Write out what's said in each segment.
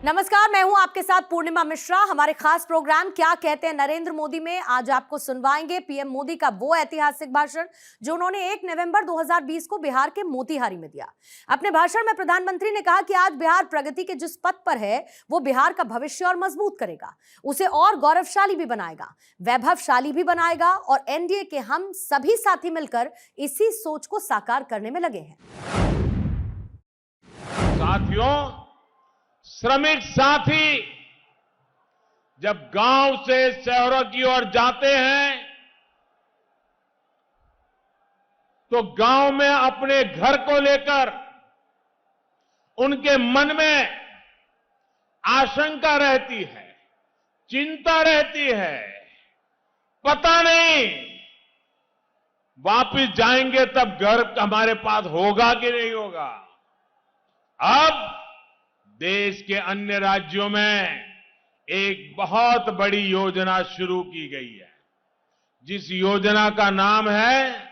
नमस्कार, मैं हूं आपके साथ पूर्णिमा मिश्रा। हमारे खास प्रोग्राम क्या कहते हैं नरेंद्र मोदी में आज आपको सुनवाएंगे पीएम मोदी का वो ऐतिहासिक भाषण जो उन्होंने 1 नवंबर 2020 को बिहार के मोतिहारी में दिया। अपने भाषण में प्रधानमंत्री ने कहा कि आज बिहार प्रगति के जिस पथ पर है वो बिहार का भविष्य और मजबूत करेगा, उसे और गौरवशाली भी बनाएगा, वैभवशाली भी बनाएगा और एनडीए के हम सभी साथी मिलकर इसी सोच को साकार करने में लगे हैं। साथियों, श्रमिक साथी जब गांव से शहरों की ओर जाते हैं तो गांव में अपने घर को लेकर उनके मन में आशंका रहती है, चिंता रहती है। पता नहीं वापिस जाएंगे तब घर हमारे पास होगा कि नहीं होगा। अब देश के अन्य राज्यों में एक बहुत बड़ी योजना शुरू की गई है, जिस योजना का नाम है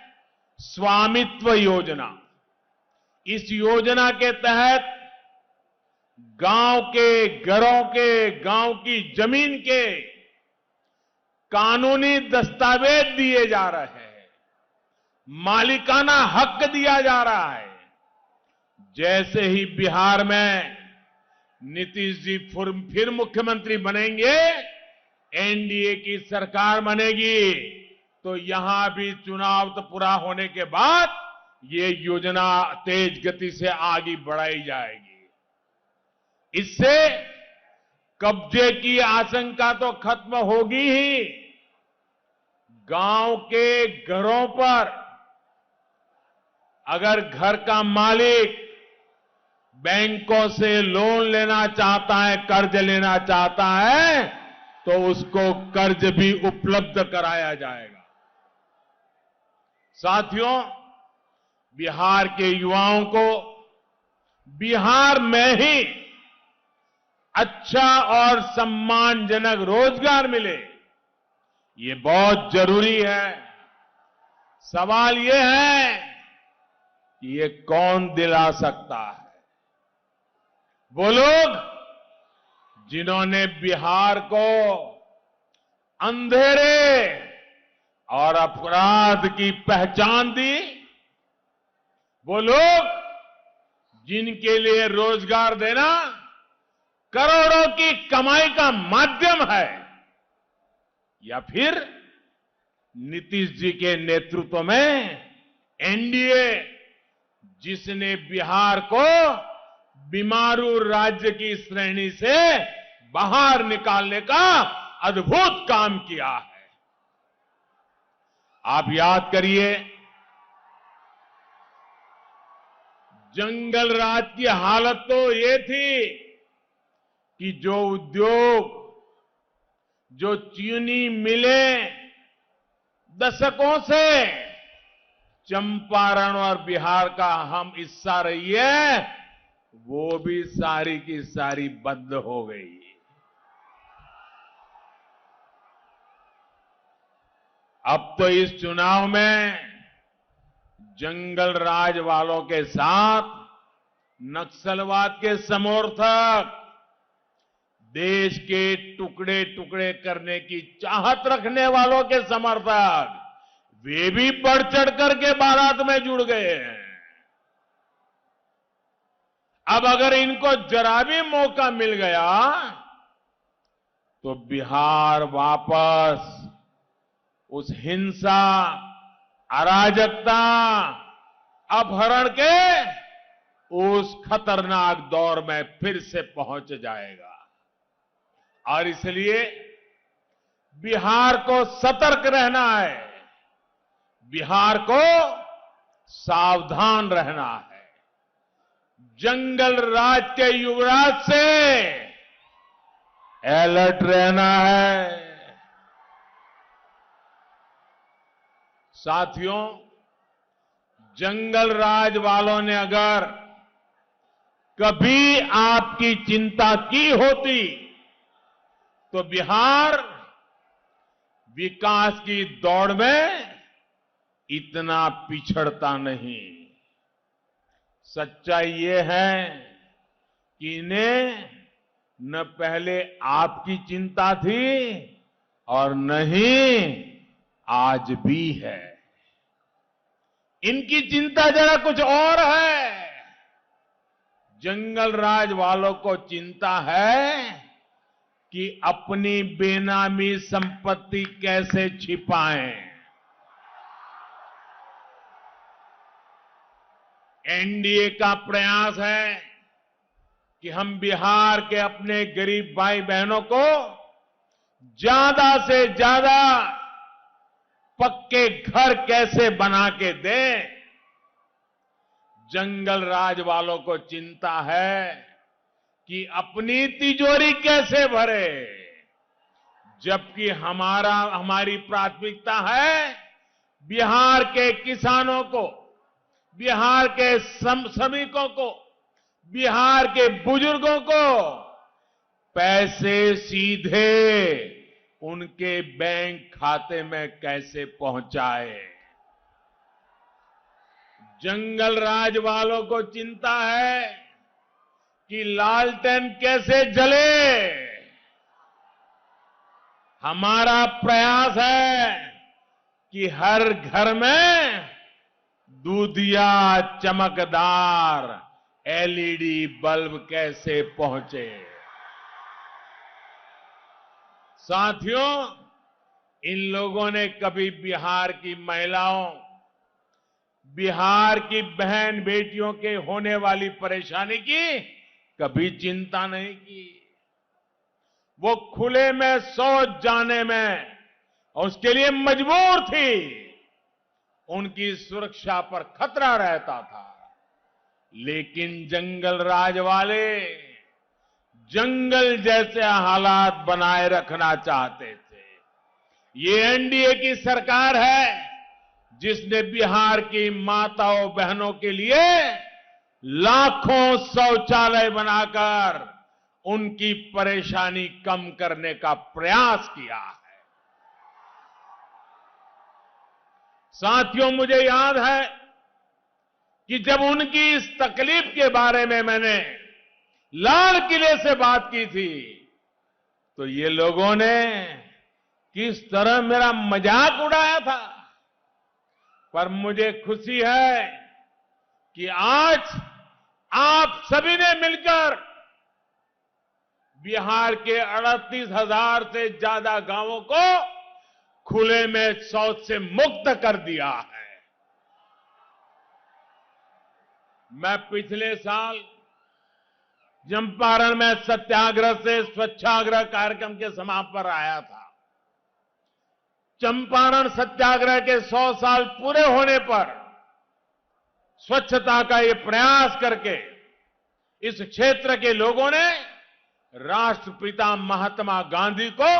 स्वामित्व योजना। इस योजना के तहत गांव के, घरों के, गांव की जमीन के कानूनी दस्तावेज दिए जा रहे हैं, मालिकाना हक दिया जा रहा है। जैसे ही बिहार में नीतीश जी फिर मुख्यमंत्री बनेंगे, एनडीए की सरकार बनेगी, तो यहां भी चुनाव तो पूरा होने के बाद ये योजना तेज गति से आगे बढ़ाई जाएगी। इससे कब्जे की आशंका तो खत्म होगी ही, गांव के घरों पर अगर घर का मालिक बैंकों से लोन लेना चाहता है, कर्ज लेना चाहता है, तो उसको कर्ज भी उपलब्ध कराया जाएगा। साथियों, बिहार के युवाओं को बिहार में ही अच्छा और सम्मानजनक रोजगार मिले, ये बहुत जरूरी है। सवाल ये है कि ये कौन दिला सकता है? वो लोग जिन्होंने बिहार को अंधेरे और अपराध की पहचान दी, वो लोग जिनके लिए रोजगार देना करोड़ों की कमाई का माध्यम है, या फिर नीतीश जी के नेतृत्व में एनडीए जिसने बिहार को बीमारू राज्य की श्रेणी से बाहर निकालने का अद्भुत काम किया है। आप याद करिए, जंगल राज की हालत तो ये थी कि जो उद्योग, जो चीनी मिलें दशकों से चंपारण और बिहार का हम हिस्सा रही है, वो भी सारी की सारी बंद हो गई। अब तो इस चुनाव में जंगल राज वालों के साथ नक्सलवाद के समर्थक, देश के टुकड़े टुकड़े करने की चाहत रखने वालों के समर्थक, वे भी बढ़ चढ़ करके बारात में जुड़ गए हैं। अब अगर इनको जरा भी मौका मिल गया तो बिहार वापस उस हिंसा, अराजकता, अपहरण के उस खतरनाक दौर में फिर से पहुंच जाएगा। और इसलिए बिहार को सतर्क रहना है, बिहार को सावधान रहना है। जंगल राज के युवराज से अलर्ट रहना है। साथियों, जंगल राज वालों ने अगर कभी आपकी चिंता की होती तो बिहार विकास की दौड़ में इतना पिछड़ता नहीं। सच्चाई ये है कि इन्हें न पहले आपकी चिंता थी और न ही आज भी है। इनकी चिंता जरा कुछ और है। जंगल राज वालों को चिंता है कि अपनी बेनामी संपत्ति कैसे छिपाएं। एनडीए का प्रयास है कि हम बिहार के अपने गरीब भाई बहनों को ज्यादा से ज्यादा पक्के घर कैसे बना के दें। जंगल राज वालों को चिंता है कि अपनी तिजोरी कैसे भरे, जबकि हमारी प्राथमिकता है बिहार के किसानों को, बिहार के श्रमिकों को, बिहार के बुजुर्गों को पैसे सीधे उनके बैंक खाते में कैसे पहुंचाए। जंगल राज वालों को चिंता है कि लालटेन कैसे जले। हमारा प्रयास है कि हर घर में दूधिया चमकदार एलईडी बल्ब कैसे पहुंचे। साथियों, इन लोगों ने कभी बिहार की महिलाओं, बिहार की बहन बेटियों के होने वाली परेशानी की कभी चिंता नहीं की। वो खुले में शौच जाने में और उसके लिए मजबूर थी। उनकी सुरक्षा पर खतरा रहता था, लेकिन जंगल राज वाले जंगल जैसे हालात बनाए रखना चाहते थे। ये एनडीए की सरकार है जिसने बिहार की माताओं बहनों के लिए लाखों शौचालय बनाकर उनकी परेशानी कम करने का प्रयास किया है। साथियों, मुझे याद है कि जब उनकी इस तकलीफ के बारे में मैंने लाल किले से बात की थी तो ये लोगों ने किस तरह मेरा मजाक उड़ाया था। पर मुझे खुशी है कि आज आप सभी ने मिलकर बिहार के 38,000 से ज्यादा गांवों को खुले में शौच से मुक्त कर दिया है। मैं पिछले साल चंपारण में सत्याग्रह से स्वच्छाग्रह कार्यक्रम के समापन पर आया था। चंपारण सत्याग्रह के 100 साल पूरे होने पर स्वच्छता का ये प्रयास करके इस क्षेत्र के लोगों ने राष्ट्रपिता महात्मा गांधी को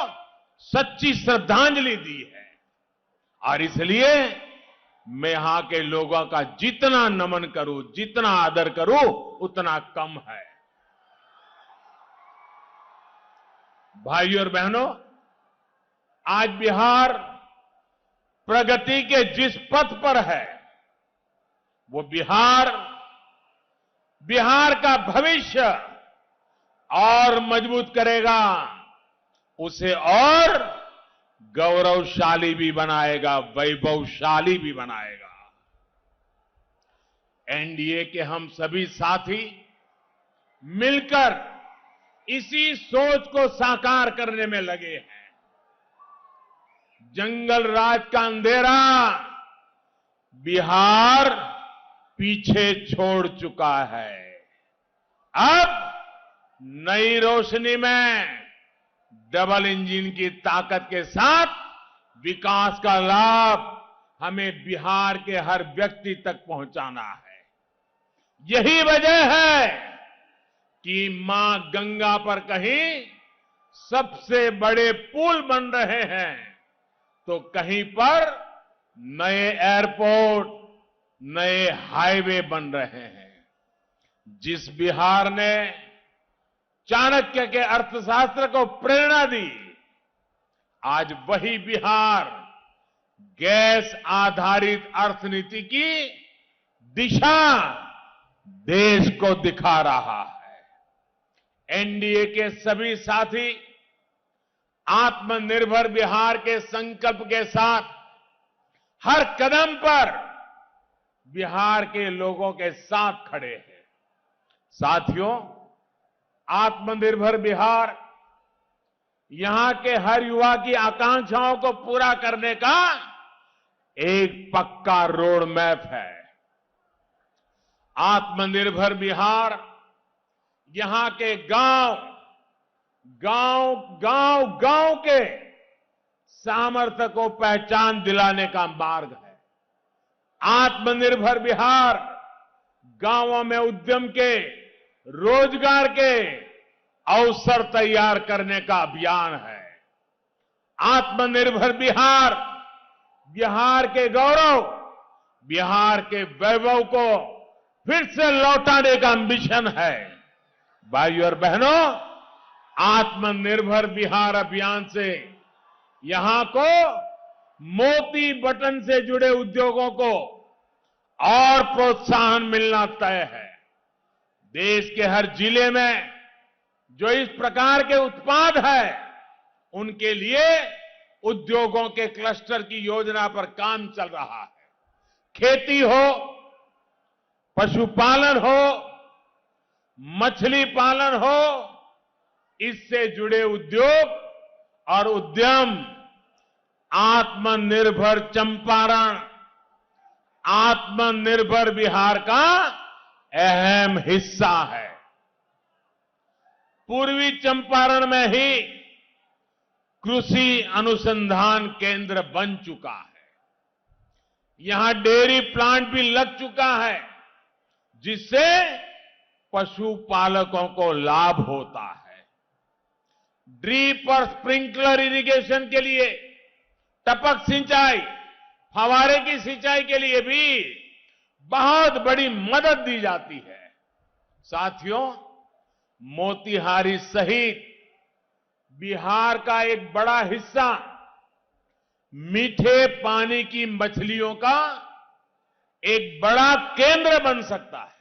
सच्ची श्रद्धांजलि दी है। और इसलिए मैं यहां के लोगों का जितना नमन करूं, जितना आदर करूं, उतना कम है। भाइयों और बहनों, आज बिहार प्रगति के जिस पथ पर है, वो बिहार का भविष्य और मजबूत करेगा, उसे और गौरवशाली भी बनाएगा, वैभवशाली भी बनाएगा। एनडीए के हम सभी साथी मिलकर इसी सोच को साकार करने में लगे हैं। जंगल राज का अंधेरा बिहार पीछे छोड़ चुका है। अब नई रोशनी में डबल इंजन की ताकत के साथ विकास का लाभ हमें बिहार के हर व्यक्ति तक पहुंचाना है। यही वजह है कि मां गंगा पर कहीं सबसे बड़े पुल बन रहे हैं, तो कहीं पर नए एयरपोर्ट, नए हाईवे बन रहे हैं। जिस बिहार ने चाणक्य के अर्थशास्त्र को प्रेरणा दी, आज वही बिहार गैस आधारित अर्थनीति की दिशा देश को दिखा रहा है। एनडीए के सभी साथी आत्मनिर्भर बिहार के संकल्प के साथ हर कदम पर बिहार के लोगों के साथ खड़े हैं। साथियों, आत्मनिर्भर बिहार यहां के हर युवा की आकांक्षाओं को पूरा करने का एक पक्का रोड मैप है। आत्मनिर्भर बिहार यहां के गांव के सामर्थ्य को पहचान दिलाने का मार्ग है। आत्मनिर्भर बिहार गांवों में उद्यम के, रोजगार के अवसर तैयार करने का अभियान है। आत्मनिर्भर बिहार बिहार के गौरव, बिहार के वैभव को फिर से लौटाने का मिशन है। भाइयों और बहनों, आत्मनिर्भर बिहार अभियान से यहां को मोती बटन से जुड़े उद्योगों को और प्रोत्साहन मिलना तय है। देश के हर जिले में जो इस प्रकार के उत्पाद है, उनके लिए उद्योगों के क्लस्टर की योजना पर काम चल रहा है। खेती हो, पशुपालन हो, मछली पालन हो, इससे जुड़े उद्योग और उद्यम आत्मनिर्भर चंपारण, आत्मनिर्भर बिहार का अहम हिस्सा है। पूर्वी चंपारण में ही कृषि अनुसंधान केंद्र बन चुका है। यहां डेयरी प्लांट भी लग चुका है, जिससे पशुपालकों को लाभ होता है। ड्रिप और स्प्रिंकलर इरिगेशन के लिए, टपक सिंचाई, फवारे की सिंचाई के लिए भी बहुत बड़ी मदद दी जाती है। साथियों, मोतिहारी सहित बिहार का एक बड़ा हिस्सा मीठे पानी की मछलियों का एक बड़ा केंद्र बन सकता है।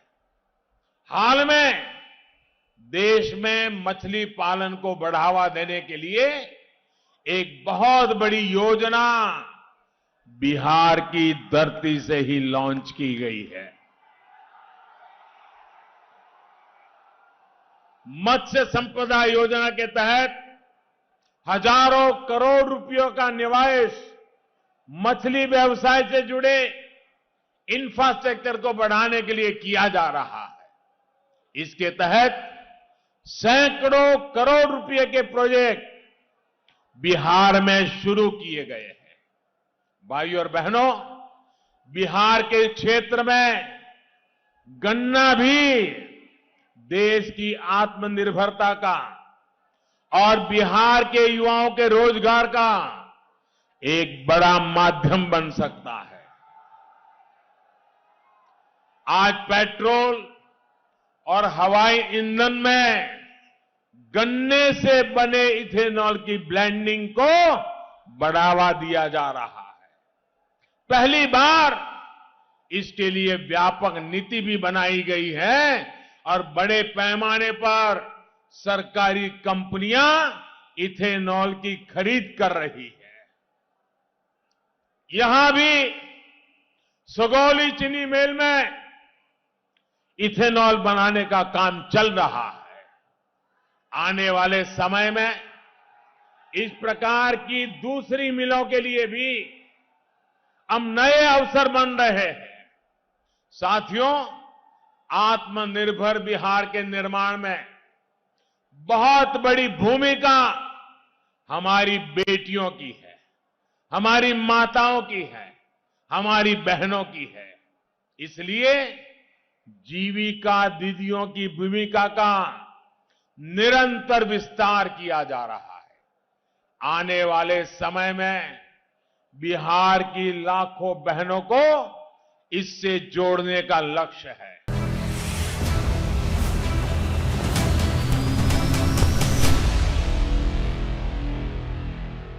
हाल में देश में मछली पालन को बढ़ावा देने के लिए एक बहुत बड़ी योजना बिहार की धरती से ही लॉन्च की गई है। मत्स्य संपदा योजना के तहत हजारों करोड़ रुपयों का निवेश मछली व्यवसाय से जुड़े इंफ्रास्ट्रक्चर को बढ़ाने के लिए किया जा रहा है। इसके तहत सैकड़ों करोड़ रुपए के प्रोजेक्ट बिहार में शुरू किए गए हैं। भाइयों और बहनों, बिहार के क्षेत्र में गन्ना भी देश की आत्मनिर्भरता का और बिहार के युवाओं के रोजगार का एक बड़ा माध्यम बन सकता है। आज पेट्रोल और हवाई ईंधन में गन्ने से बने इथेनॉल की ब्लेंडिंग को बढ़ावा दिया जा रहा है। पहली बार इसके लिए व्यापक नीति भी बनाई गई है और बड़े पैमाने पर सरकारी कंपनियां इथेनॉल की खरीद कर रही है। यहां भी सगौली चीनी मिल में इथेनॉल बनाने का काम चल रहा है। आने वाले समय में इस प्रकार की दूसरी मिलों के लिए भी अब नए अवसर बन रहे हैं। साथियों, आत्मनिर्भर बिहार के निर्माण में बहुत बड़ी भूमिका हमारी बेटियों की है, हमारी माताओं की है, हमारी बहनों की है। इसलिए जीविका दीदियों की भूमिका का निरंतर विस्तार किया जा रहा है। आने वाले समय में बिहार की लाखों बहनों को इससे जोड़ने का लक्ष्य है।